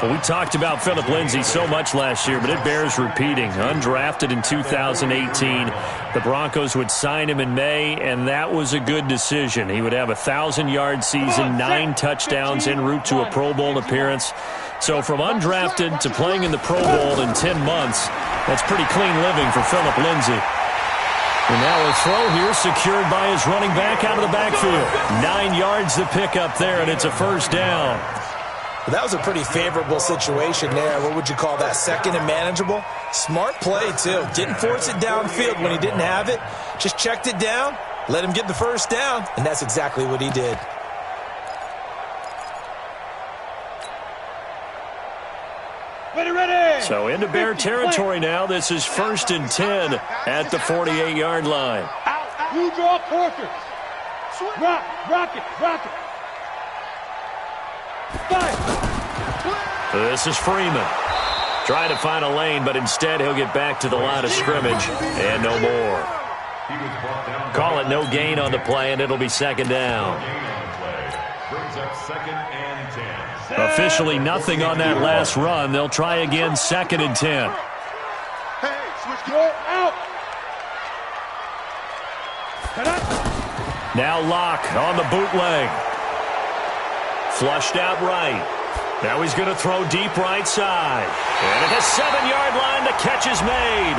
Well, we talked about Phillip Lindsay so much last year, but it bears repeating. Undrafted in 2018. The Broncos would sign him in May, and that was a good decision. He would have a 1,000-yard season, 9 touchdowns en route to a Pro Bowl appearance. So from undrafted to playing in the Pro Bowl in 10 months, that's pretty clean living for Phillip Lindsay. And now a throw here secured by his running back out of the backfield. 9 yards to pick up there, and it's a first down. Well, that was a pretty favorable situation there. What would you call that? 2nd and manageable? Smart play, too. Didn't force it downfield when he didn't have it. Just checked it down, let him get the first down, and that's exactly what he did. Ready. So into Bear territory now. This is 1st and 10 at the 48-yard line. You draw quarters. Rock it. This is Freeman. Trying to find a lane, but instead he'll get back to the line of scrimmage and no more. Call it no gain on the play, and it'll be 2nd down. Brings up 2nd and 10. Officially nothing on that last run. They'll try again, 2nd and 10. Hey, switch Go out. Now Locke on the bootleg. Flushed out right. Now he's going to throw deep right side. And at the 7-yard line, the catch is made.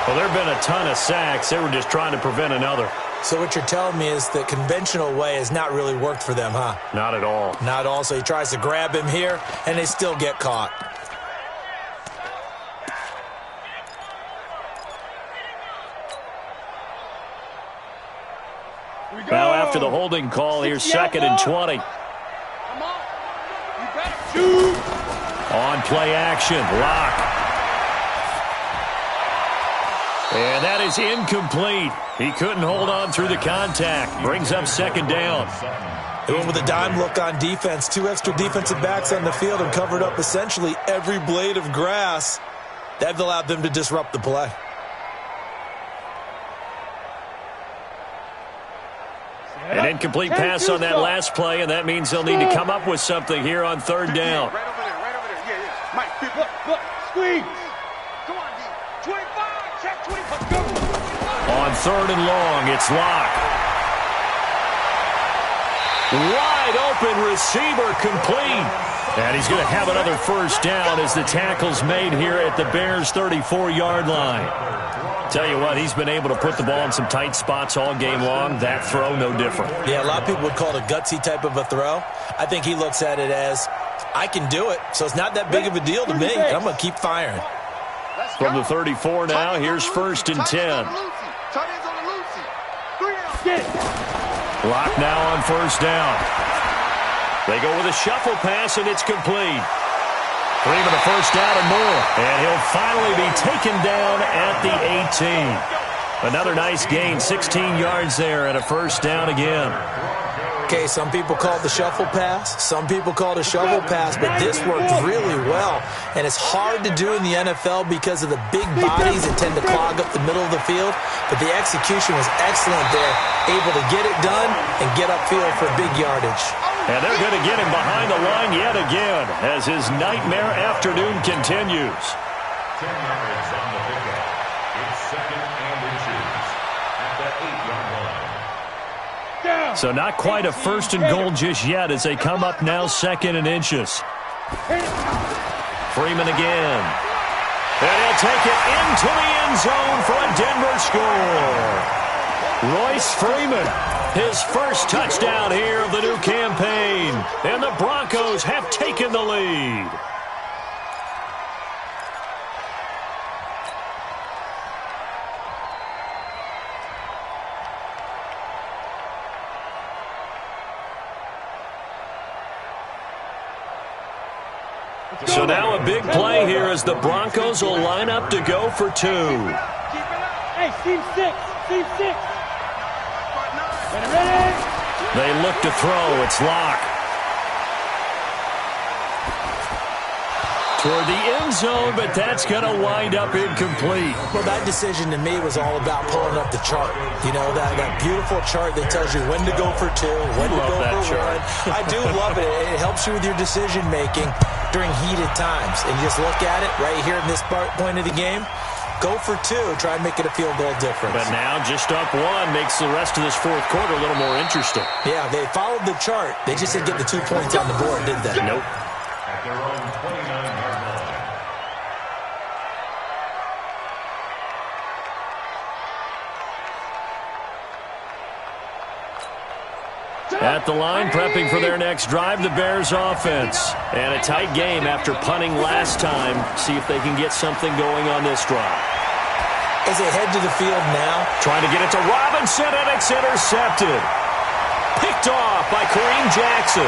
Well, there have been a ton of sacks. They were just trying to prevent another. So what you're telling me is the conventional way has not really worked for them, huh? Not at all. Not at all. So he tries to grab him here, and they still get caught. Now after the holding call, here's 2nd and 20. Shoot. On play action, Locke. And that is incomplete. He couldn't hold on through the contact. Brings up second down. They went with a dime look on defense. 2 extra defensive backs on the field and covered up essentially every blade of grass. That allowed them to disrupt the play. An incomplete pass on that last play, and that means they'll need to come up with something here on third down. Right over there, right over there. Yeah. Mike, Look, squeeze. Come on, D. 25, check 25, go. On third and long, it's Locke. Wide open receiver complete. And he's going to have another first down as the tackle's made here at the Bears' 34-yard line. Tell you what, he's been able to put the ball in some tight spots all game long. That throw, no different. Yeah, a lot of people would call it a gutsy type of a throw. I think he looks at it as, I can do it, so it's not that big of a deal to me, and I'm going to keep firing. From the 34 now, here's first and 10. Locke now on first down. They go with a shuffle pass, and it's complete. Freeman a first down and more, and he'll finally be taken down at the 18. Another nice gain, 16 yards there, and a first down again. Okay, some people call it the shuffle pass. Some people call it a shovel pass, but this worked really well. And it's hard to do in the NFL because of the big bodies that tend to clog up the middle of the field. But the execution was excellent there, able to get it done and get upfield for big yardage. And they're going to get him behind the line yet again as his nightmare afternoon continues. 10 yards on the pickup. It's second and inches at the 8-yard line. So not quite a first and goal just yet as they come up now second and inches. Freeman again. And he'll take it into the end zone for a Denver score. Royce Freeman, his first touchdown here of the new campaign. And the Broncos have taken the lead. So now a big play here as the Broncos will line up to go for two. Hey, team six. Ready? They look to throw. It's Locke. Toward the end zone, but that's going to wind up incomplete. Well, that decision to me was all about pulling up the chart. You know, that beautiful chart that tells you when to go for two, when to go for one. I do love it. It helps you with your decision-making during heated times. And you just look at it right here in this point of the game. Go for two. Try and make it a field goal difference. But now just up one makes the rest of this fourth quarter a little more interesting. Yeah, they followed the chart. They just didn't get the 2 points on the board, did they? Nope. At their own 29-yard line. At the line, prepping for their next drive, the Bears offense. And a tight game after punting last time. See if they can get something going on this drive. As they head to the field now. Trying to get it to Robinson, and it's intercepted. Picked off by Kareem Jackson.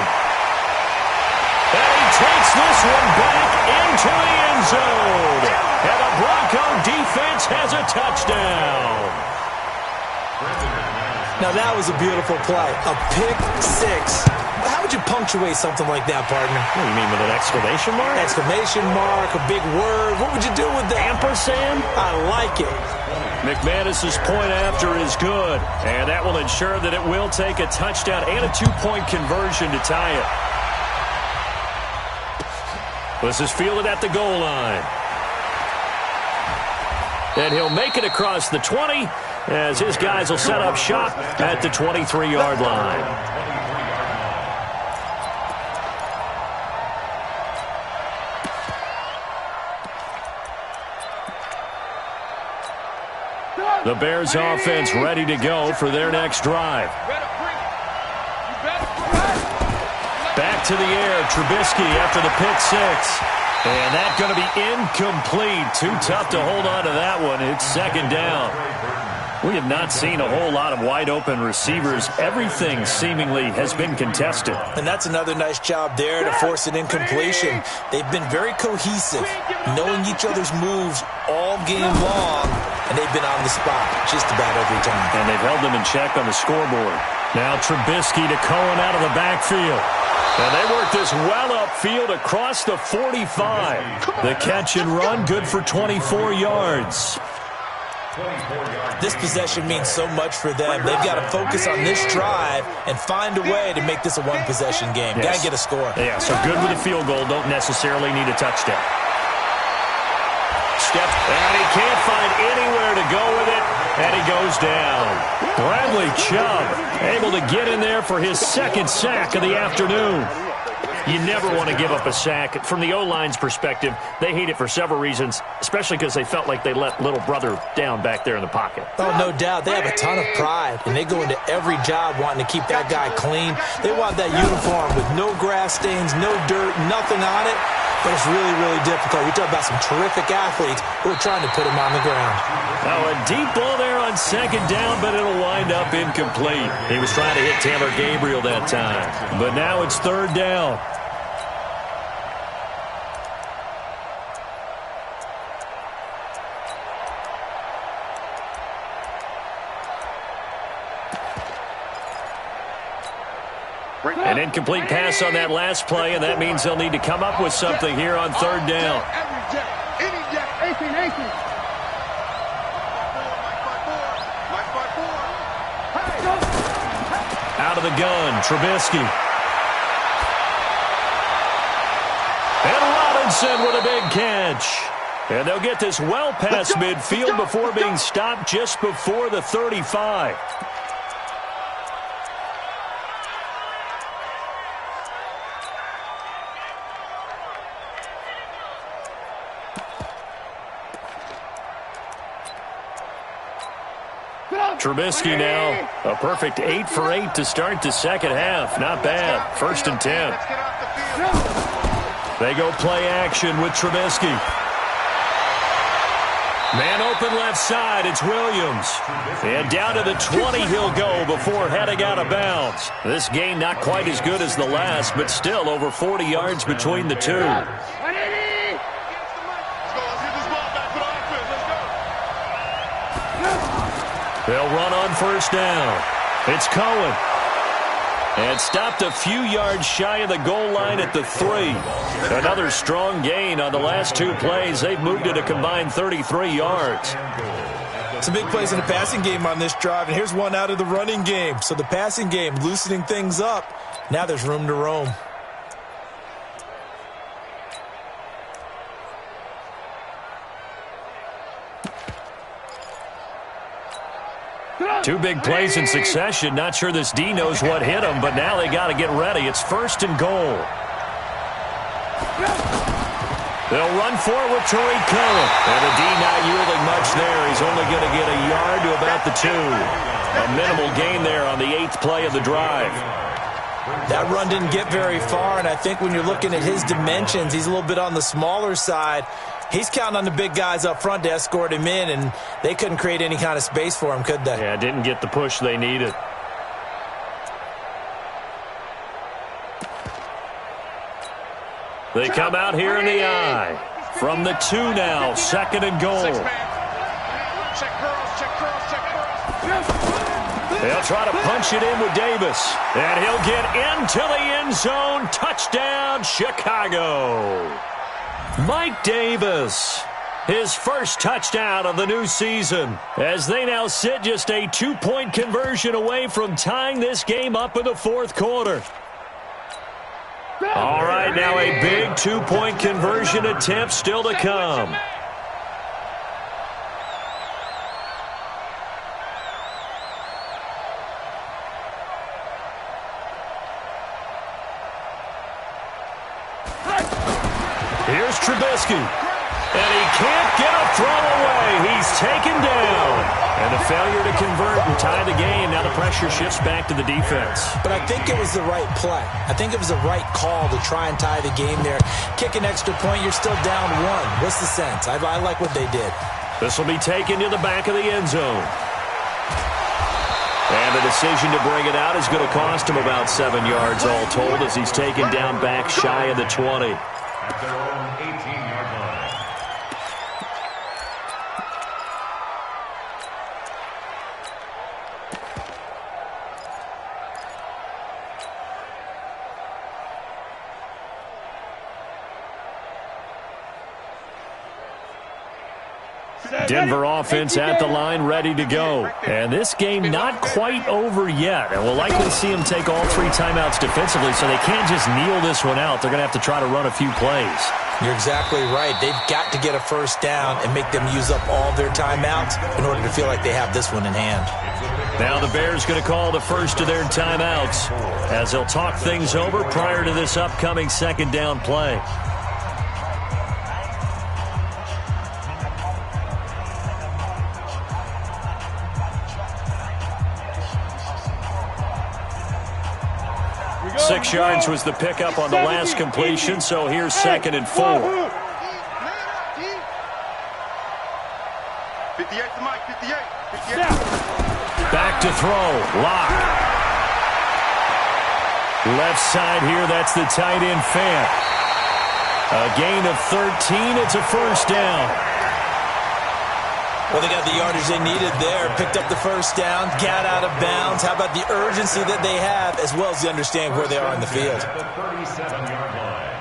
And he takes this one back into the end zone. And the Bronco defense has a touchdown. Now, that was a beautiful play. A pick six. How would you punctuate something like that, partner? What do you mean, with an exclamation mark? Exclamation mark, a big word. What would you do with that? Ampersand? I like it. McManus's point after is good. And that will ensure that it will take a touchdown and a 2-point conversion to tie it. This is fielded at the goal line. And he'll make it across the 20 as his guys will set up shop at the 23-yard line. The Bears offense ready to go for their next drive. Back to the air, Trubisky after the pick six. And that's going to be incomplete. Too tough to hold on to that one. It's second down. We have not seen a whole lot of wide-open receivers. Everything seemingly has been contested. And that's another nice job there to force an incompletion. They've been very cohesive, knowing each other's moves all game long, and they've been on the spot just about every time. And they've held them in check on the scoreboard. Now Trubisky to Cohen out of the backfield. And they work this well upfield across the 45. The catch and run, good for 24 yards. This possession means so much for them. They've got to focus on this drive and find a way to make this a one-possession game. Yes. Got to get a score. Yeah, so good with a field goal. Don't necessarily need a touchdown. And he can't find anywhere to go with it, and he goes down. Bradley Chubb able to get in there for his second sack of the afternoon. You never want to give up a sack. From the O-line's perspective, they hate it for several reasons, especially because they felt like they let little brother down back there in the pocket. Oh, no doubt. They have a ton of pride, and they go into every job wanting to keep that guy clean. They want that uniform with no grass stains, no dirt, nothing on it. But it's really, really difficult. You're talking about some terrific athletes who are trying to put him on the ground. Now a deep ball there on second down, but it'll wind up incomplete. He was trying to hit Taylor Gabriel that time. But now it's third down. An incomplete pass on that last play, and that means they'll need to come up with something here on third down. Out of the gun, Trubisky. And Robinson with a big catch. And they'll get this well past midfield before being stopped just before the 35. Trubisky now, a perfect 8 for 8 to start the second half. Not bad. 1st and 10. They go play action with Trubisky. Man open left side, it's Williams. And down to the 20 he'll go before heading out of bounds. This game not quite as good as the last, but still over 40 yards between the two. They'll run on first down. It's Cohen. And stopped a few yards shy of the goal line at the 3. Another strong gain on the last two plays. They've moved it a combined 33 yards. Some big plays in the passing game on this drive, and here's one out of the running game. So the passing game loosening things up. Now there's room to roam. Two big plays in succession. Not sure this D knows what hit him, but now they got to get ready. It's 1st and goal. They'll run forward with Tariq Cohen. And the D not yielding much there. He's only going to get a yard to about the 2. A minimal gain there on the 8th play of the drive. That run didn't get very far, and I think when you're looking at his dimensions, he's a little bit on the smaller side. He's counting on the big guys up front to escort him in, and they couldn't create any kind of space for him, could they? Yeah, didn't get the push they needed. They come out here in the eye. From the 2 now, 2nd and goal. They'll try to punch it in with Davis. And he'll get into the end zone. Touchdown, Chicago. Mike Davis, his first touchdown of the new season, as they now sit just a 2-point conversion away from tying this game up in the 4th quarter. All right, now a big 2-point conversion attempt still to come. Here's Trubisky. And he can't get a throw away. He's taken down. And a failure to convert and tie the game. Now the pressure shifts back to the defense. But I think it was the right play. I think it was the right call to try and tie the game there. Kick an extra point, you're still down 1. What's the sense? I like what they did. This will be taken to the back of the end zone. And the decision to bring it out is going to cost him about 7 yards all told as he's taken down back shy of the 20. At their own 18-yard line. Denver offense at the line, ready to go. And this game not quite over yet. And we'll likely see them take all 3 timeouts defensively, so they can't just kneel this one out. They're going to have to try to run a few plays. You're exactly right. They've got to get a first down and make them use up all their timeouts in order to feel like they have this one in hand. Now the Bears going to call the first of their timeouts as they'll talk things over prior to this upcoming second down play. Six yards was the pickup on the last completion, so here's 2nd and 4. 58 to Mike, 58. Back to throw. Lock. Left side here, that's the tight end Fant. A gain of 13, it's a first down. Well, they got the yardage they needed there, picked up the first down, got out of bounds. How about the urgency that they have, as well as they understand where they are in the field? The 37-yard line.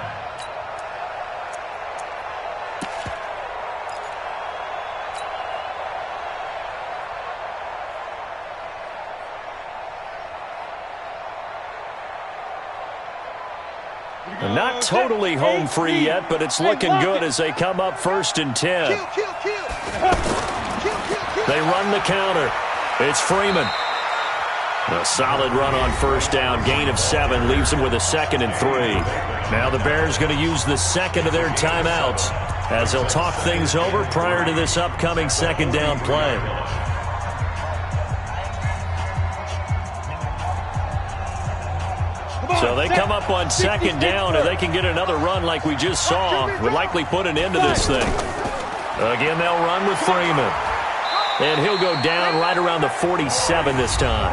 Not totally home free yet, but it's looking good as they come up 1st and 10. They run the counter. It's Freeman. A solid run on first down. Gain of 7 leaves them with a 2nd and 3. Now the Bears going to use the second of their timeouts as they'll talk things over prior to this upcoming second down play. So they come up on second down, and they can get another run like we just saw. Would likely put an end to this thing. Again, they'll run with Freeman. And he'll go down right around the 47 this time.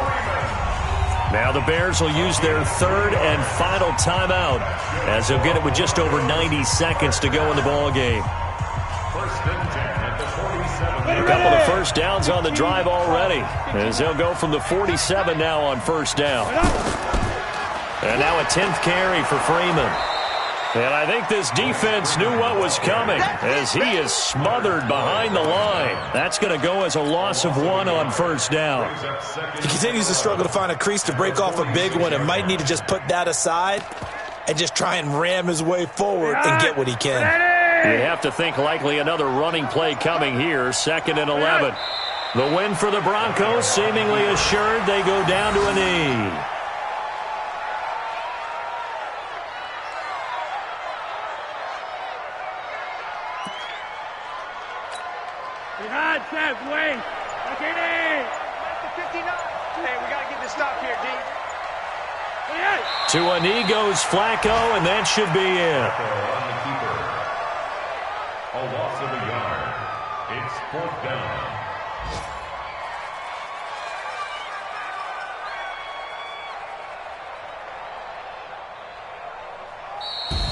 Now the Bears will use their 3rd and final timeout as they'll get it with just over 90 seconds to go in the ball game. 1st and 10 at the 47. A couple of first downs on the drive already as they'll go from the 47 now on first down. And now a 10th carry for Freeman. And I think this defense knew what was coming as he is smothered behind the line. That's going to go as a loss of 1 on first down. He continues to struggle to find a crease to break off a big one and might need to just put that aside and just try and ram his way forward and get what he can. You have to think likely another running play coming here, 2nd and 11. The win for the Broncos seemingly assured. They go down to a knee. Wait. Okay, that's the 59. Hey, we got to get this stop here, D. To a knee goes Flacco, and that should be it. On the keeper. A loss of a yard. It's 4th down.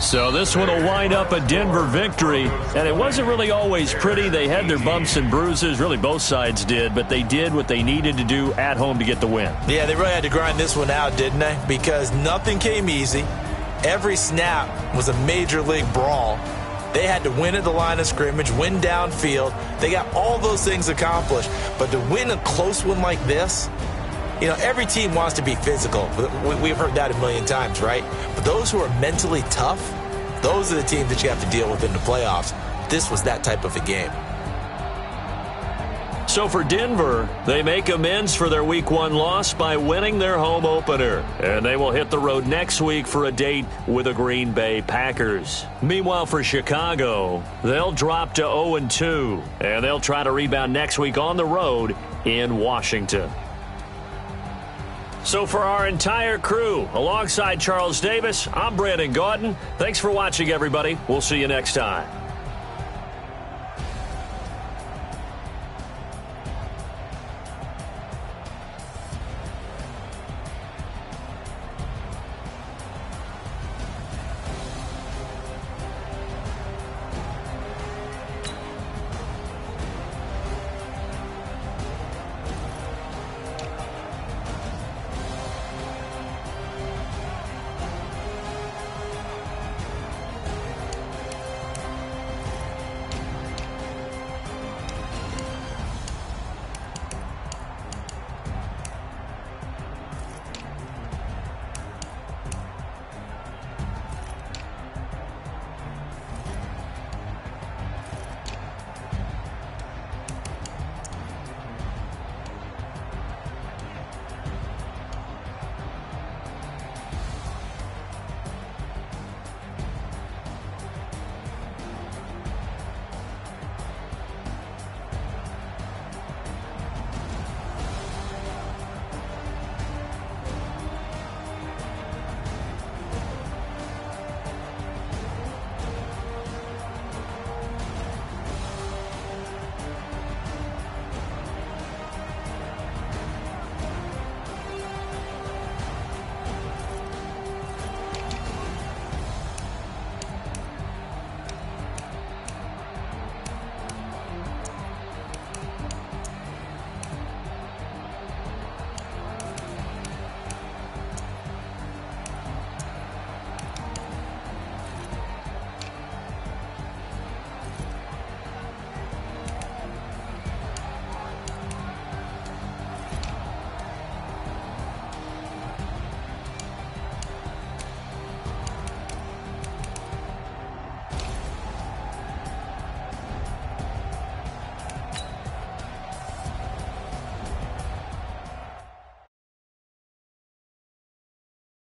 So this one will wind up a Denver victory, and it wasn't really always pretty. They had their bumps and bruises, really both sides did, but they did what they needed to do at home to get the win. Yeah, they really had to grind this one out, didn't they? Because nothing came easy. Every snap was a major league brawl. They had to win at the line of scrimmage, win downfield. They got all those things accomplished, but to win a close one like this, you know, every team wants to be physical. We've heard that a million times, right? But those who are mentally tough, those are the teams that you have to deal with in the playoffs. This was that type of a game. So for Denver, they make amends for their Week 1 loss by winning their home opener. And they will hit the road next week for a date with the Green Bay Packers. Meanwhile, for Chicago, they'll drop to 0-2. And they'll try to rebound next week on the road in Washington. So for our entire crew, alongside Charles Davis, I'm Brandon Gaudin. Thanks for watching, everybody. We'll see you next time.